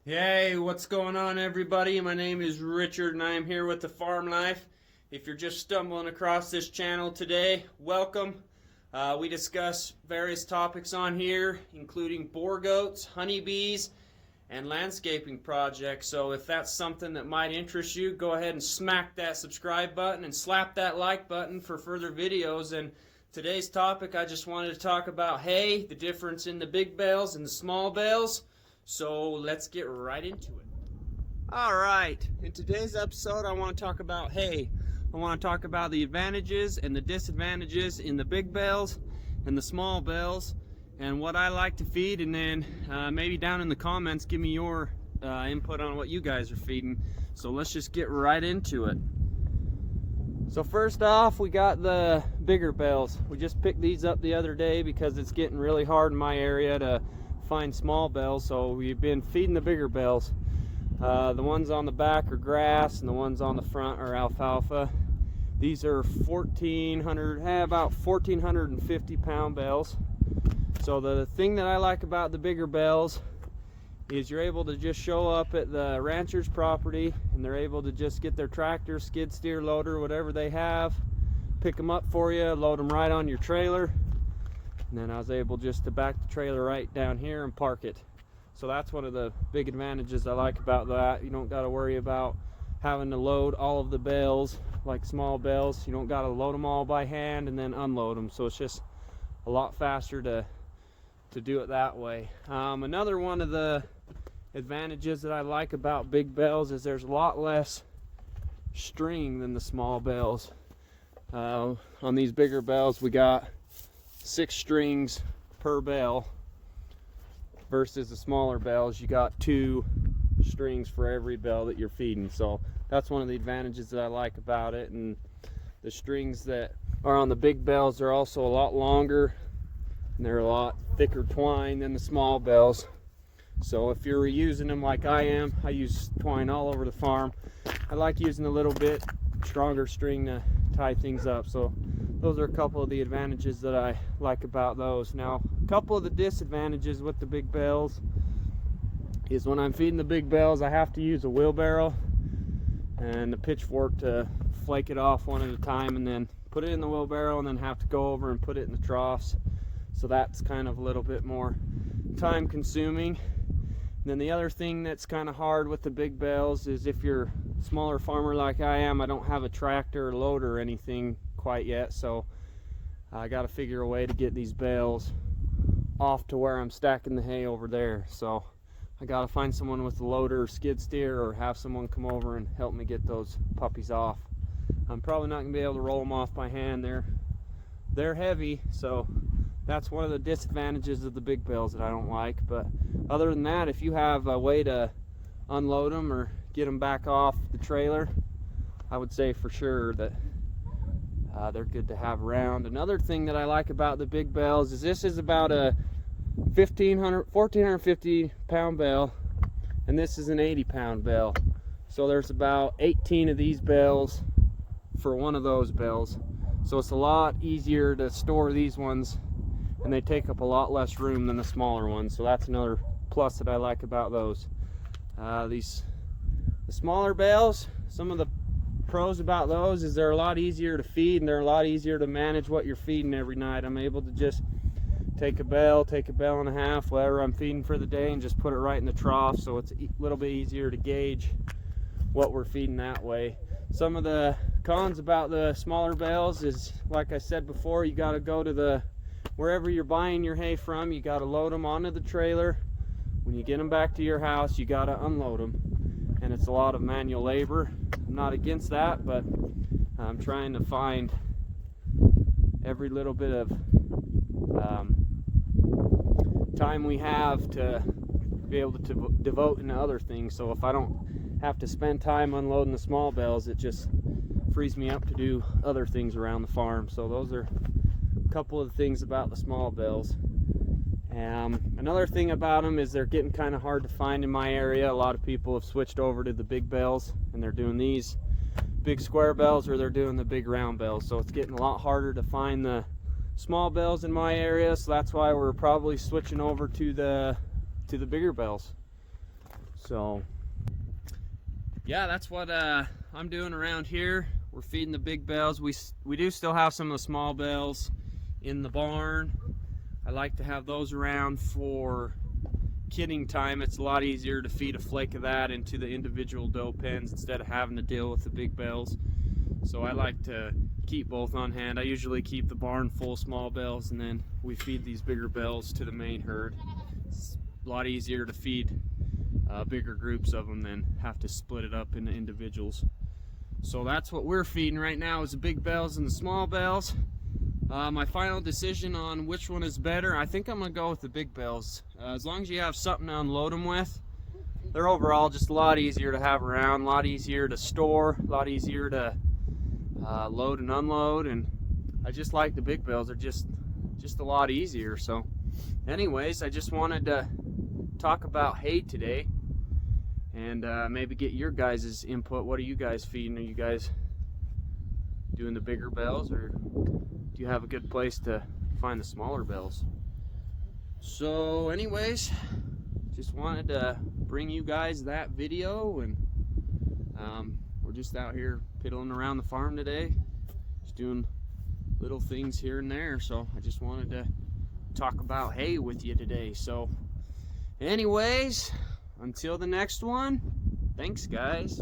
Hey, what's going on, everybody? My name is Richard and I am here with the Farm Life. If you're just stumbling across this channel today, welcome. We discuss various topics on here, including Boer goats, honeybees, and landscaping projects. So if that's something that might interest you, go ahead and smack that subscribe button and slap that like button for further videos. And today's topic, I just wanted to talk about hay, the difference in the big bales and the small bales. So let's get right into it. Alright, in today's episode I want to talk about hay. I want to talk about the advantages and the disadvantages in the big bales and the small bales and what I like to feed, and then maybe down in the comments give me your input on what you guys are feeding. So let's just get right into it. So first off, we got the bigger bales. We just picked these up the other day because it's getting really hard in my area to find small bales, so we've been feeding the bigger bales. The ones on the back are grass and the ones on the front are alfalfa. These are about 1,450 pound bales. So the thing that I like about the bigger bales is you're able to just show up at the rancher's property and they're able to just get their tractor, skid steer, loader, whatever they have, pick them up for you, load them right on your trailer. And then I was able just to back the trailer right down here and park it. So that's one of the big advantages I like about that. You don't got to worry about having to load all of the bales like small bales. You don't got to load them all by hand and then unload them. So it's just a lot faster to do it that way. Another one of the advantages that I like about big bales is there's a lot less string than the small bales. On these bigger bales we got 6 strings per bale versus the smaller bales you got 2 strings for every bale that you're feeding. So that's one of the advantages that I like about it. And the strings that are on the big bales are also a lot longer and they're a lot thicker twine than the small bales. So if you're using them like I am, I use twine all over the farm. I like using a little bit stronger string to tie things up. So those are a couple of the advantages that I like about those. Now, a couple of the disadvantages with the big bales is when I'm feeding the big bales, I have to use a wheelbarrow and the pitchfork to flake it off one at a time and then put it in the wheelbarrow and then have to go over and put it in the troughs. So that's kind of a little bit more time consuming. And then the other thing that's kind of hard with the big bales is if you're a smaller farmer like I am, I don't have a tractor or loader or anything quite yet, so I got to figure a way to get these bales off to where I'm stacking the hay over there. So I got to find someone with a loader or skid steer or have someone come over and help me get those puppies off. I'm probably not going to be able to roll them off by hand. They're heavy, so that's one of the disadvantages of the big bales that I don't like. But other than that, if you have a way to unload them or get them back off the trailer, I would say for sure that they're good to have around. Another thing that I like about the big bales is this is about a 1,450 pound bale and this is an 80 pound bale. So there's about 18 of these bales for one of those bales. So it's a lot easier to store these ones and they take up a lot less room than the smaller ones. So that's another plus that I like about those. The smaller bales, some of the pros about those is they're a lot easier to feed and they're a lot easier to manage what you're feeding every night. I'm able to just take a bale and a half, whatever I'm feeding for the day, and just put it right in the trough, so it's a little bit easier to gauge what we're feeding that way. Some of the cons about the smaller bales is, like I said before, you got to go to wherever you're buying your hay from, you got to load them onto the trailer. When you get them back to your house, you got to unload them, and it's a lot of manual labor. I'm not against that, but I'm trying to find every little bit of time we have to be able to devote into other things. So if I don't have to spend time unloading the small bales, it just frees me up to do other things around the farm. So those are a couple of the things about the small bales. Another thing about them is they're getting kind of hard to find in my area. A lot of people have switched over to the big bales and they're doing these big square bales or they're doing the big round bales. So it's getting a lot harder to find the small bales in my area. So that's why we're probably switching over to the bigger bales. So yeah, that's what I'm doing around here. We're feeding the big bales. We do still have some of the small bales in the barn. I like to have those around for kidding time. It's a lot easier to feed a flake of that into the individual doe pens instead of having to deal with the big bales. So I like to keep both on hand. I usually keep the barn full of small bales, and then we feed these bigger bales to the main herd. It's a lot easier to feed bigger groups of them than have to split it up into individuals. So that's what we're feeding right now, is the big bales and the small bales. My final decision on which one is better, I think I'm gonna go with the big bales. As long as you have something to unload them with, they're overall just a lot easier to have around, a lot easier to store, a lot easier to load and unload, and I just like the big bales. They're just a lot easier. So anyways, I just wanted to talk about hay today, and maybe get your guys' input. What are you guys feeding? Are you guys doing the bigger bales, or do you have a good place to find the smaller bales? So anyways, just wanted to bring you guys that video, and we're just out here piddling around the farm today, just doing little things here and there. So I just wanted to talk about hay with you today. So anyways, until the next one, thanks guys.